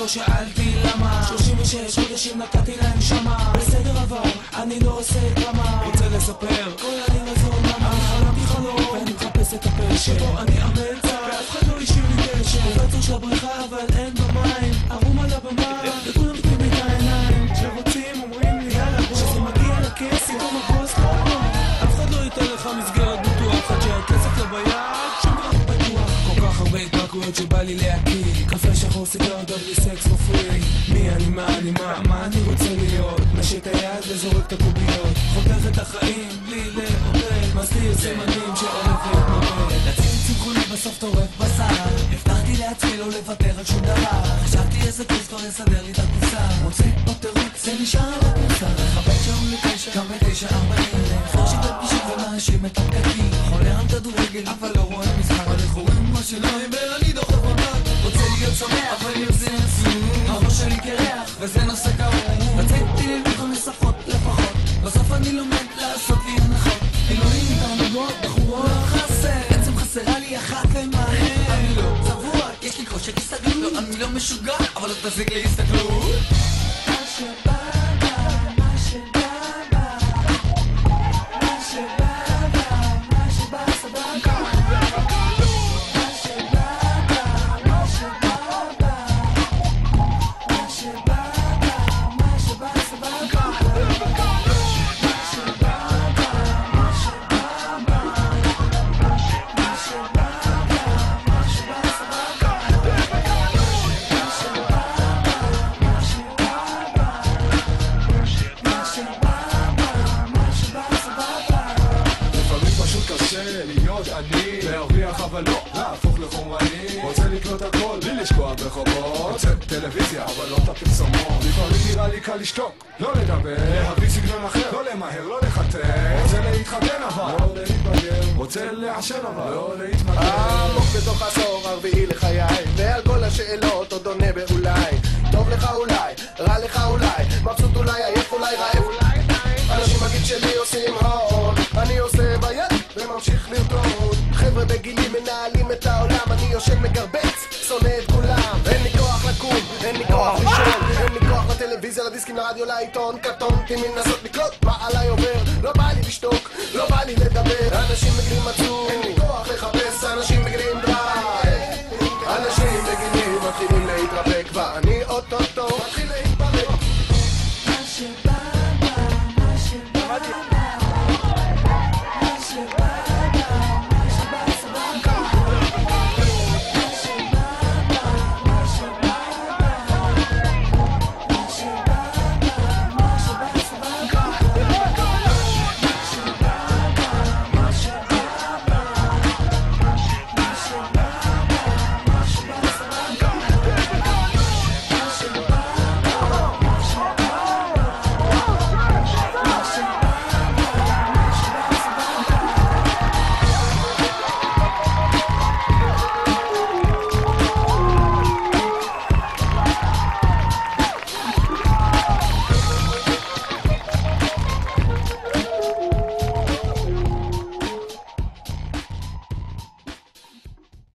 לא שאלתי למה 36 חודשים נתתי להם שמה בסדר עבר, אני לא עושה דרמה רוצה לספר כל העיר הזו למה אני חלמתי חלום ואני מחפש את הפשע שבו אני המלצה ואף אחד לא השאיר לי קשר בצור של הבריכה אבל אין במים ערום על הבמה וכולם פתאים לי את העיניים שרוצים אומרים לי יאללה בוא שזה מגיע לכס איתו מבוס לא אף אחד לא ייתן לך מסגרת בטוח עד שהכסף לא ביד שום דבר בטוח כל כך הרבה התפרקויות שבא לי להקיא קפה שחור סיגר דברי סקס רפואי מי אני מה אני מה אני רוצה להיות משית היד וזורק את הקוביות חותך את החיים בלי לעודד מסתיר סימנים שהולך להתמודד לצים צמחוני בסוף טורף בשר הבטחתי לעצמי לא לוותר על שום דבר חשבתי איזה כיף כבר יסדר לי את הכוסה מוצא עוד תירוץ זה נשאר על הכוסה חבד שעון ל9 גם ב9:40 חרשי בפגישים ומאשים את הפקקים חולה על כדורגל אבל לא רואה משחק אבל לכורים מה שלא יבר אני דוחף מבט רוצה להיות שמח אבל יוצא עצמי הראש שלי קרח וזה נושא קרוב רציתי ללמוד 5 שפות לפחות בסוף אני לומד לעשות לי הנחות אלוהים תרנגות בחורות לא חסר בעצם חסרה לי אחת למהר אני לא צבוע יש לי כושר הסתגלות אני לא משוגע אבל לא תזיק לי הסתגלות מה שבא להרוויח אבל לא להפוך לחומרני רוצה לקנות הכל בלי לשקוע בחובות רוצה טלוויזיה אבל לא את הפרסומות לפעמים נראה לי קל לשתוק לא לדבר להביא סגנון אחר לא למהר לא לחתן רוצה להתחתן אבל לא להתבגר רוצה לעשן אבל לא להתמגר עמוק בתוך העשור הרביעי לחיי ועל כל השאלות עוד עונה באולי טוב לך אולי רע לך אולי מבסוט אולי עייף אולי רעב אנשים מגיד שלי עושים הון אני עושה ביד וממשיך לרקוד חבר'ה בגילי מנהלים את העולם אני יושן מגרבץ, שונא את כולם אין לי כוח לקום, אין לי כוח לישון אין לי כוח לטלוויזיה, לדיסקים, לרדיו, לעיתון קטונתי מנסות לקלוט מה עליי עובר לא בא לי